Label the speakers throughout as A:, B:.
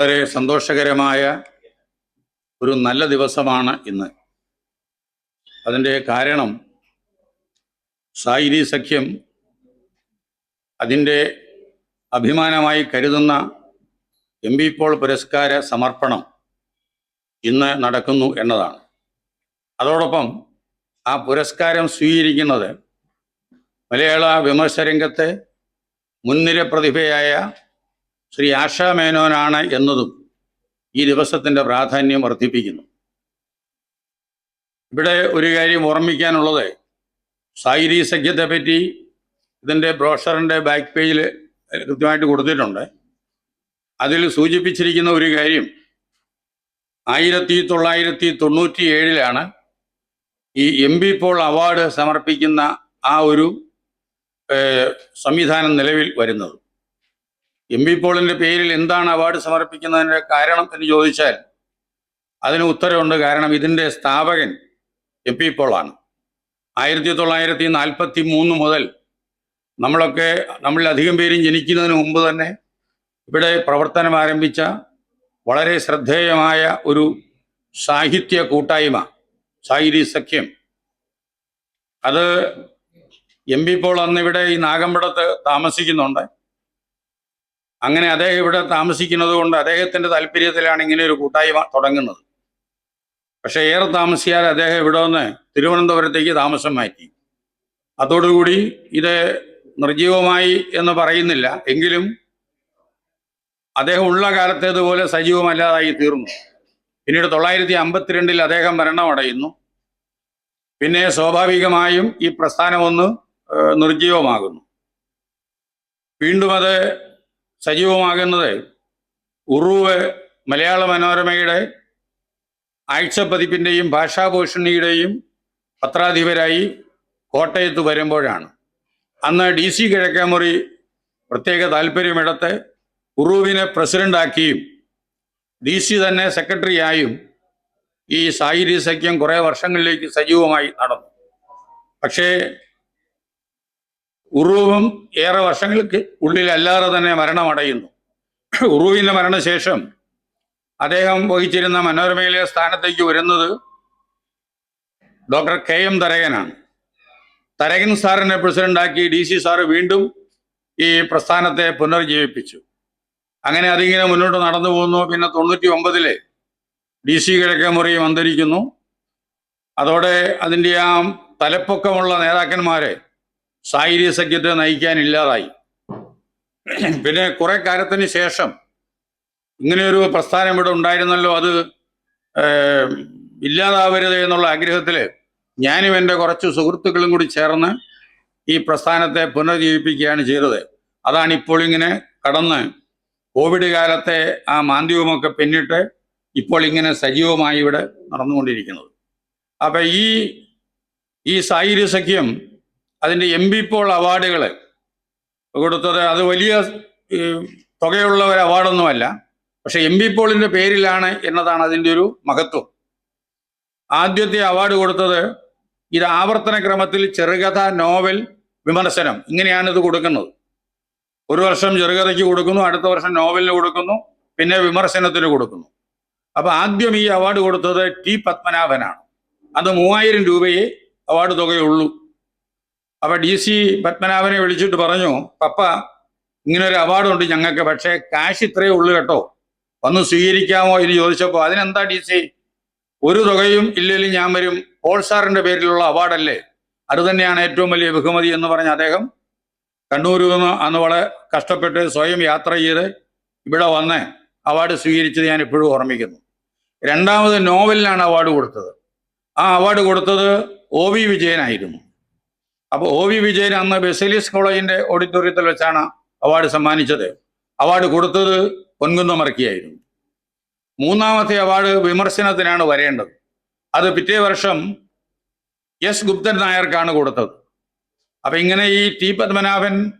A: വളരെ സന്തോഷകരമായ ഒരു നല്ല ദിവസമാണ് ഇന്ന്. അതിൻ്റെ കാരണം സായിരി സഖ്യം അതിൻ്റെ അഭിമാനമായി കരുതുന്ന എം.ബി. പോൾ പുരസ്കാര സമർപ്പണം ഇന്ന് നടക്കുന്നു എന്നതാണ്. അതോടൊപ്പം ആ പുരസ്കാരം സ്വീകരിക്കുന്നത് മലയാള വിമർശരംഗത്തെ മുൻനിര പ്രതിഭയായ ശ്രീ ആശാ മേനോനാണ് എന്നതും ഈ ദിവസത്തിൻ്റെ പ്രാധാന്യം വർദ്ധിപ്പിക്കുന്നു. ഇവിടെ ഒരു കാര്യം ഓർമ്മിക്കാനുള്ളത്, സായിരി സഖ്യത്തെ പറ്റി ഇതിൻ്റെ ബ്രോഷറിൻ്റെ ബാക്ക് പേജിൽ കൃത്യമായിട്ട് കൊടുത്തിട്ടുണ്ട്. അതിൽ സൂചിപ്പിച്ചിരിക്കുന്ന ഒരു കാര്യം 1997 ഈ എം.ബി. പോൾ അവാർഡ് സമർപ്പിക്കുന്ന ആ ഒരു സംവിധാനം നിലവിൽ വരുന്നത്. എം.ബി. പോളിൻ്റെ പേരിൽ എന്താണ് അവാർഡ് സമർപ്പിക്കുന്നതിൻ്റെ കാരണം എന്ന് ചോദിച്ചാൽ അതിന് ഉത്തരവുണ്ട്. കാരണം ഇതിൻ്റെ സ്ഥാപകൻ എം.ബി. പോളാണ്. 1943 മുതൽ നമ്മളിലധികം പേരും ജനിക്കുന്നതിന് മുമ്പ് തന്നെ ഇവിടെ പ്രവർത്തനം ആരംഭിച്ച വളരെ ശ്രദ്ധേയമായ ഒരു സാഹിത്യ കൂട്ടായ്മ സായിരി സഖ്യം. അത് എം.ബി. പോൾ അന്നിവിടെ ഈ നാഗമ്പടത്ത് താമസിക്കുന്നുണ്ട്. അങ്ങനെ അദ്ദേഹം ഇവിടെ താമസിക്കുന്നത് കൊണ്ട് അദ്ദേഹത്തിൻ്റെ താല്പര്യത്തിലാണ് ഇങ്ങനെ ഒരു കൂട്ടായ്മ തുടങ്ങുന്നത്. പക്ഷേ ഏറെ താമസിയാതെ അദ്ദേഹം ഇവിടെ നിന്ന് തിരുവനന്തപുരത്തേക്ക് താമസം മാറ്റി. അതോടുകൂടി ഇത് നിർജീവമായി എന്ന് പറയുന്നില്ല, എങ്കിലും അദ്ദേഹം ഉള്ള കാലത്തേതുപോലെ സജീവമല്ലാതായി തീർന്നു. പിന്നീട് 1952 അദ്ദേഹം മരണമടയുന്നു. പിന്നെ സ്വാഭാവികമായും ഈ പ്രസ്ഥാനമൊന്ന് നിർജീവമാകുന്നു. വീണ്ടും അത് സജീവമാകുന്നത് ഉറൂവ് മലയാള മനോരമയുടെ ആഴ്ചപ്പതിപ്പിൻ്റെയും ഭാഷാഭൂഷണിയുടെയും പത്രാധിപരായി കോട്ടയത്ത് വരുമ്പോഴാണ്. അന്ന് DC കിഴക്കേമുറി പ്രത്യേക താല്പര്യമെടുത്ത് ഉറൂവിനെ പ്രസിഡൻ്റാക്കിയും DC തന്നെ സെക്രട്ടറിയായും ഈ സായിരി സഖ്യം കുറേ വർഷങ്ങളിലേക്ക് സജീവമായി നടന്നു. പക്ഷേ ഉറൂവും ഏറെ വർഷങ്ങൾക്ക് ഉള്ളിലല്ലാതെ തന്നെ മരണമടയുന്നു. ഉറൂവിൻ്റെ മരണശേഷം അദ്ദേഹം വഹിച്ചിരുന്ന മനോരമയിലെ സ്ഥാനത്തേക്ക് വരുന്നത് ഡോക്ടർ K.M. തരകനാണ്. തരകൻ സാറിനെ പ്രസിഡൻ്റാക്കി DC സാറ് വീണ്ടും ഈ പ്രസ്ഥാനത്തെ പുനർജീവിപ്പിച്ചു. അങ്ങനെ അതിങ്ങനെ മുന്നോട്ട് നടന്നു പോകുന്നു. പിന്നെ 99 DC കിഴക്കേമുറി അന്തരിക്കുന്നു. അതോടെ അതിൻ്റെ ആ തലപ്പൊക്കമുള്ള നേതാക്കന്മാരെ സായിരി സഖ്യത്തെ നയിക്കാനില്ലാതായി. പിന്നെ കുറെ കാലത്തിന് ശേഷം ഇങ്ങനെയൊരു പ്രസ്ഥാനം ഇവിടെ ഉണ്ടായിരുന്നല്ലോ, അത് ഇല്ലാതാവരുത് എന്നുള്ള ആഗ്രഹത്തിൽ ഞാനും എൻ്റെ കുറച്ച് സുഹൃത്തുക്കളും കൂടി ചേർന്ന് ഈ പ്രസ്ഥാനത്തെ പുനർജീവിപ്പിക്കുകയാണ് ചെയ്തത്. അതാണ് ഇപ്പോൾ ഇങ്ങനെ കടന്ന് കോവിഡ് കാലത്തെ ആ മാന്ദ്യവുമൊക്കെ പിന്നിട്ട് ഇപ്പോൾ ഇങ്ങനെ സജീവമായി ഇവിടെ നടന്നുകൊണ്ടിരിക്കുന്നത്. അപ്പം ഈ സായിരി സഖ്യം അതിൻ്റെ എം.ബി. പോൾ അവാർഡുകൾ കൊടുത്തത് അത് വലിയ തുകയുള്ള ഒരു അവാർഡൊന്നുമല്ല. പക്ഷെ എം.ബി. പോളിൻ്റെ പേരിലാണ് എന്നതാണ് അതിൻ്റെ ഒരു മഹത്വം. ആദ്യത്തെ അവാർഡ് കൊടുത്തത് ഇത് ആവർത്തന ക്രമത്തിൽ ചെറുകഥ, നോവൽ, വിമർശനം, ഇങ്ങനെയാണ് ഇത് കൊടുക്കുന്നത്. ഒരു വർഷം ചെറുകഥയ്ക്ക് കൊടുക്കുന്നു, അടുത്ത വർഷം നോവലിന് കൊടുക്കുന്നു, പിന്നെ വിമർശനത്തിന് കൊടുക്കുന്നു. അപ്പം ആദ്യം ഈ അവാർഡ് കൊടുത്തത് T. പത്മനാഭനാണ്. അത് 3000 രൂപയെ അവാർഡ് തുകയുള്ളൂ. അപ്പം DC പത്മനാഭനെ വിളിച്ചിട്ട് പറഞ്ഞു, പപ്പ ഇങ്ങനൊരു അവാർഡുണ്ട് ഞങ്ങൾക്ക്, പക്ഷേ കാശ് ഇത്രയേ ഉള്ളൂ കേട്ടോ, വന്ന് സ്വീകരിക്കാമോ എന്ന് ചോദിച്ചപ്പോൾ അതിനെന്താ DC, ഒരു തുകയും ഇല്ലെങ്കിലും ഞാൻ വരും, പോൾ സാറിൻ്റെ പേരിലുള്ള അവാർഡല്ലേ, അത് തന്നെയാണ് ഏറ്റവും വലിയ ബഹുമതി എന്ന് പറഞ്ഞ് അദ്ദേഹം കണ്ണൂരിൽ നിന്ന് അന്ന് വളരെ കഷ്ടപ്പെട്ട് സ്വയം യാത്ര ചെയ്ത് ഇവിടെ വന്ന് അവാർഡ് സ്വീകരിച്ചത് ഞാൻ ഇപ്പോഴും ഓർമ്മിക്കുന്നു. രണ്ടാമത് നോവലിനാണ് അവാർഡ് കൊടുത്തത്. ആ അവാർഡ് കൊടുത്തത് O.V. വിജയനായിരുന്നു. അപ്പോൾ O.V. വിജയൻ അന്ന് ബെസേലിയസ് കോളേജിൻ്റെ ഓഡിറ്റോറിയത്തിൽ വെച്ചാണ് അവാർഡ് സമ്മാനിച്ചത്. അവാർഡ് കൊടുത്തത് പൊൻകുന്നമർക്കിയായിരുന്നു. മൂന്നാമത്തെ അവാർഡ് വിമർശനത്തിനാണ് വരേണ്ടത്. അത് പിറ്റേ വർഷം S. ഗുപ്തൻ നായർക്കാണ് കൊടുത്തത്. അപ്പം ഇങ്ങനെ ഈ T. Padmanabhan,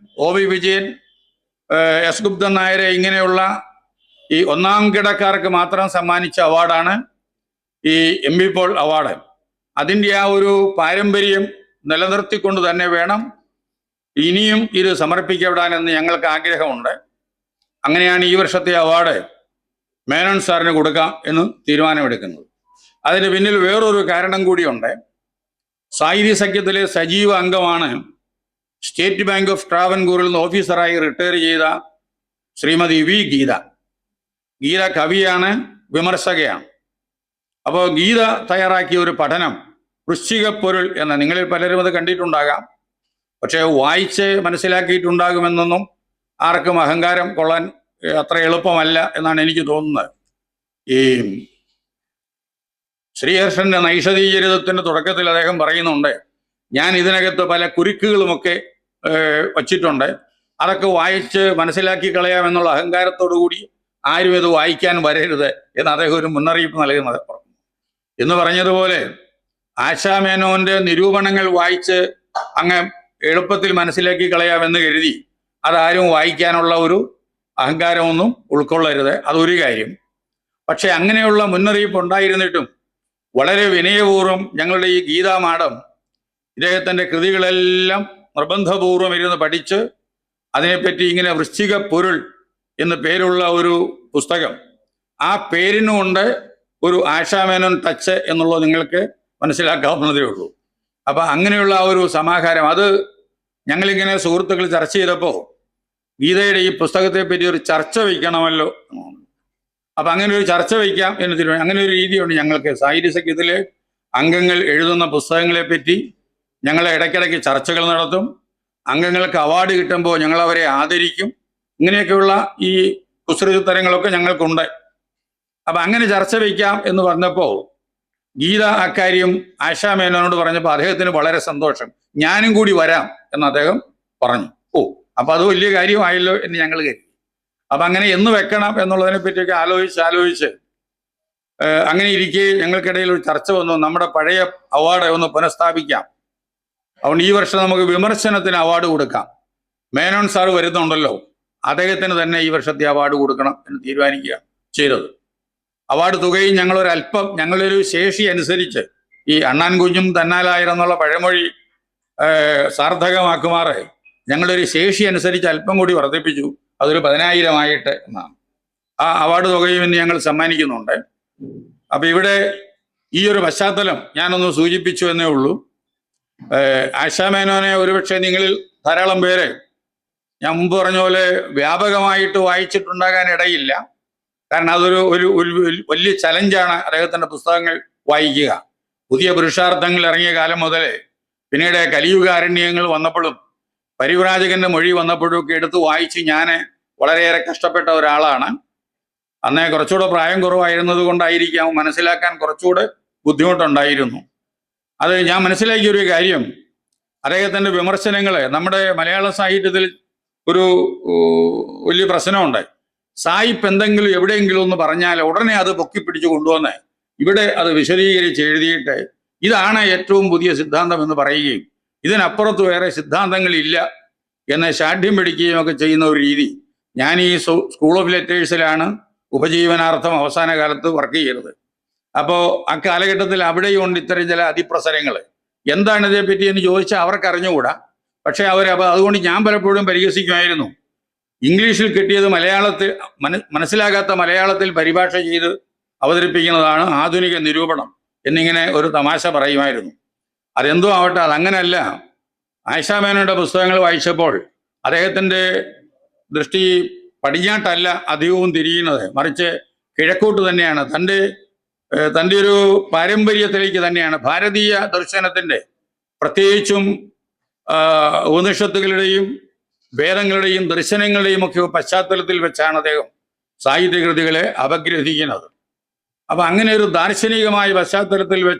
A: O.V. Vijayan, S. Guptan നായരെ ഇങ്ങനെയുള്ള ഈ ഒന്നാം കിടക്കാർക്ക് മാത്രം സമ്മാനിച്ച അവാർഡാണ് ഈ എം.ബി. Paul award. അതിൻ്റെ ആ ഒരു പാരമ്പര്യം നിലനിർത്തിക്കൊണ്ട് തന്നെ വേണം ഇനിയും ഇത് സമർപ്പിക്കപ്പെടാനെന്ന് ഞങ്ങൾക്ക് ആഗ്രഹമുണ്ട്. അങ്ങനെയാണ് ഈ വർഷത്തെ അവാർഡ് മേനോൻ സാറിന് കൊടുക്കാം എന്ന് തീരുമാനമെടുക്കുന്നത്. അതിന് പിന്നിൽ വേറൊരു കാരണം കൂടിയുണ്ട്. സാഹിത്യ സഖ്യത്തിലെ സജീവ അംഗമാണ് സ്റ്റേറ്റ് ബാങ്ക് ഓഫ് ട്രാവൻകൂറിൽ നിന്ന് ഓഫീസറായി റിട്ടയർ ചെയ്ത ശ്രീമതി വി ഗീത. ഗീത കവിയാണ്, വിമർശകയാണ്. അപ്പോൾ ഗീത തയ്യാറാക്കിയ ഒരു പഠനം വൃശ്ചികപ്പൊരുൾ എന്ന, നിങ്ങളിൽ പലരും അത് കണ്ടിട്ടുണ്ടാകാം, പക്ഷേ വായിച്ച് മനസ്സിലാക്കിയിട്ടുണ്ടാകുമെന്നൊന്നും ആർക്കും അഹങ്കാരം കൊള്ളാൻ അത്ര എളുപ്പമല്ല എന്നാണ് എനിക്ക് തോന്നുന്നത്. ഈ ശ്രീഹർഷന്റെ നൈഷധീചരിതത്തിന്റെ തുടക്കത്തിൽ അദ്ദേഹം പറയുന്നുണ്ട്, ഞാൻ ഇതിനകത്ത് പല കുരുക്കുകളുമൊക്കെ വച്ചിട്ടുണ്ട്, അതൊക്കെ വായിച്ച് മനസ്സിലാക്കി കളയാമെന്നുള്ള അഹങ്കാരത്തോടു കൂടി ആരും ഇത് വായിക്കാൻ വരരുത് എന്ന് അദ്ദേഹം ഒരു മുന്നറിയിപ്പ് നൽകുന്നത്. എന്ന് പറഞ്ഞതുപോലെ ആശാമേനോന്റെ നിരൂപണങ്ങൾ വായിച്ച് അങ്ങ് എളുപ്പത്തിൽ മനസ്സിലാക്കി കളയാമെന്ന് കരുതി അതാരും വായിക്കാനുള്ള ഒരു അഹങ്കാരമൊന്നും ഉൾക്കൊള്ളരുത്. അതൊരു കാര്യം. പക്ഷെ അങ്ങനെയുള്ള മുന്നറിയിപ്പ് ഉണ്ടായിരുന്നിട്ടും വളരെ വിനയപൂർവ്വം ഞങ്ങളുടെ ഈ ഗീതാ മാഡം ഇദ്ദേഹത്തിൻ്റെ കൃതികളെല്ലാം നിർബന്ധപൂർവ്വം ഇരുന്ന് പഠിച്ച് അതിനെപ്പറ്റി ഇങ്ങനെ വൃശ്ചിക പൊരുൾ എന്ന് പേരുള്ള ഒരു പുസ്തകം, ആ പേരിനുകൊണ്ട് ഒരു ആശാമേനോൻ ടച്ച് എന്നുള്ളത് നിങ്ങൾക്ക് മനസ്സിലാക്കാവുന്നതേ ഉള്ളൂ. അപ്പം അങ്ങനെയുള്ള ആ ഒരു സമാഹാരം, അത് ഞങ്ങളിങ്ങനെ സുഹൃത്തുക്കൾ ചർച്ച ചെയ്തപ്പോൾ ഗീതയുടെ ഈ പുസ്തകത്തെ പറ്റി ഒരു ചർച്ച വയ്ക്കണമല്ലോ. അപ്പം അങ്ങനെ ഒരു ചർച്ച വയ്ക്കാം എന്ന് തീരുമാനം. അങ്ങനെ ഒരു രീതിയുണ്ട് ഞങ്ങൾക്ക്. സാഹിത്യ സഖ്യത്തിലെ അംഗങ്ങൾ എഴുതുന്ന പുസ്തകങ്ങളെ പറ്റി ഞങ്ങൾ ഇടയ്ക്കിടയ്ക്ക് ചർച്ചകൾ നടത്തും. അംഗങ്ങൾക്ക് അവാർഡ് കിട്ടുമ്പോൾ ഞങ്ങൾ അവരെ ആദരിക്കും. ഇങ്ങനെയൊക്കെയുള്ള ഈ കുസൃതിത്തരങ്ങളൊക്കെ ഞങ്ങൾക്കുണ്ട്. അപ്പം അങ്ങനെ ചർച്ച വയ്ക്കാം എന്ന് പറഞ്ഞപ്പോൾ ഗീത അക്കാര്യം ആശാമേനോനോട് പറഞ്ഞപ്പോൾ അദ്ദേഹത്തിന് വളരെ സന്തോഷം. ഞാനും കൂടി വരാം എന്ന് അദ്ദേഹം പറഞ്ഞു. ഓ, അപ്പം അത് വലിയ കാര്യമായല്ലോ എന്ന് ഞങ്ങൾ കരുതി. അപ്പം അങ്ങനെ എന്ന് വെക്കണം എന്നുള്ളതിനെ പറ്റിയൊക്കെ ആലോചിച്ച് അങ്ങനെ ഇരിക്കെ ഞങ്ങൾക്കിടയിൽ ഒരു ചർച്ച വന്നു, നമ്മുടെ പഴയ അവാർഡ് ഒന്ന് പുനഃസ്ഥാപിക്കാം. അതുകൊണ്ട് ഈ വർഷം നമുക്ക് വിമർശനത്തിന് അവാർഡ് കൊടുക്കാം. മേനോൻ സാറ് വരുന്നുണ്ടല്ലോ, അദ്ദേഹത്തിന് തന്നെ ഈ വർഷത്തെ അവാർഡ് കൊടുക്കണം എന്ന് തീരുമാനിക്കുക ചെയ്തത്. അവാർഡ് തുകയും ഞങ്ങളൊരല്പം, ഞങ്ങളൊരു ശേഷി അനുസരിച്ച് ഈ അണ്ണാൻ കുഞ്ഞും തന്നാലായിരെന്നുള്ള പഴമൊഴി സാർത്ഥകമാക്കുമാറ് ഞങ്ങളൊരു ശേഷി അനുസരിച്ച് അല്പം കൂടി വർദ്ധിപ്പിച്ചു. അതൊരു 10,000 ആയിട്ട് എന്നാണ്. ആ അവാർഡ് തുകയും ഇന്ന് ഞങ്ങൾ സമ്മാനിക്കുന്നുണ്ട്. അപ്പം ഇവിടെ ഈ ഒരു പശ്ചാത്തലം ഞാനൊന്ന് സൂചിപ്പിച്ചു എന്നേ ഉള്ളൂ. ആശാമേനോനെ ഒരുപക്ഷെ നിങ്ങളിൽ ധാരാളം പേര് ഞാൻ മുമ്പ് പറഞ്ഞ പോലെ വ്യാപകമായിട്ട് വായിച്ചിട്ടുണ്ടാകാൻ ഇടയില്ല. കാരണം അതൊരു ഒരു വലിയ ചലഞ്ചാണ് അദ്ദേഹത്തിൻ്റെ പുസ്തകങ്ങൾ വായിക്കുക. പുതിയ പുരുഷാർത്ഥങ്ങൾ ഇറങ്ങിയ കാലം മുതൽ പിന്നീട് കലിയുഗാരണ്യങ്ങൾ വന്നപ്പോഴും പരിവ്രാജകന്റെ മൊഴി വന്നപ്പോഴും ഒക്കെ എടുത്ത് വായിച്ച് ഞാൻ വളരെയേറെ കഷ്ടപ്പെട്ട ഒരാളാണ്. അന്നേ കുറച്ചുകൂടെ പ്രായം കുറവായിരുന്നത് കൊണ്ടായിരിക്കാം മനസ്സിലാക്കാൻ കുറച്ചുകൂടെ ബുദ്ധിമുട്ടുണ്ടായിരുന്നു. അത് ഞാൻ മനസ്സിലാക്കിയ ഒരു കാര്യം, അദ്ദേഹത്തിൻ്റെ വിമർശനങ്ങൾ നമ്മുടെ മലയാള സാഹിത്യത്തിൽ ഒരു വലിയ പ്രശ്നമുണ്ട്. സായിപ്പ് എന്തെങ്കിലും എവിടെയെങ്കിലും ഒന്ന് പറഞ്ഞാൽ ഉടനെ അത് പൊക്കിപ്പിടിച്ച് കൊണ്ടുവന്ന് ഇവിടെ അത് വിശദീകരിച്ച് എഴുതിയിട്ട് ഇതാണ് ഏറ്റവും പുതിയ സിദ്ധാന്തം എന്ന് പറയുകയും ഇതിനപ്പുറത്ത് വേറെ സിദ്ധാന്തങ്ങളില്ല എന്ന് ശാഠ്യം പിടിക്കുകയും ഒക്കെ ചെയ്യുന്ന ഒരു രീതി. ഞാൻ ഈ സ്കൂൾ ഓഫ് ലെറ്റേഴ്സിലാണ് ഉപജീവനാർത്ഥം അവസാന കാലത്ത് വർക്ക് ചെയ്തത്. അപ്പോൾ ആ കാലഘട്ടത്തിൽ അവിടെയും ഉണ്ട് ഇത്തരം ചില അതിപ്രസരങ്ങൾ. എന്താണ് ഇതേപ്പറ്റി എന്ന് ചോദിച്ചാൽ അവർക്ക് അറിഞ്ഞുകൂടാ. പക്ഷെ അതുകൊണ്ട് ഞാൻ പലപ്പോഴും പരിഹസിക്കുമായിരുന്നു. ഇംഗ്ലീഷിൽ കിട്ടിയത് മലയാളത്തിൽ മനസ്സിലാകാത്ത മലയാളത്തിൽ പരിഭാഷ ചെയ്ത് അവതരിപ്പിക്കുന്നതാണ് ആധുനിക നിരൂപണം എന്നിങ്ങനെ ഒരു തമാശ പറയുമായിരുന്നു. അതെന്തോ ആവട്ടെ, അതങ്ങനെയല്ല. ആശാമേനോന്റെ പുസ്തകങ്ങൾ വായിച്ചപ്പോൾ അദ്ദേഹത്തിൻ്റെ ദൃഷ്ടി പടിഞ്ഞാട്ടല്ല അധികവും തിരിയുന്നത്, മറിച്ച് കിഴക്കോട്ട് തന്നെയാണ്. തൻ്റെ ഒരു പാരമ്പര്യത്തിലേക്ക് തന്നെയാണ്. ഭാരതീയ ദർശനത്തിൻ്റെ പ്രത്യേകിച്ചും ഉപനിഷത്തുകളുടെയും വേദങ്ങളുടെയും ദർശനങ്ങളുടെയും ഒക്കെ പശ്ചാത്തലത്തിൽ വെച്ചാണ് അദ്ദേഹം സാഹിത്യകൃതികളെ അപഗ്രഥിക്കുന്നത്. അപ്പം അങ്ങനെ ഒരു ദാർശനികമായ പശ്ചാത്തലത്തിൽ വെച്ച്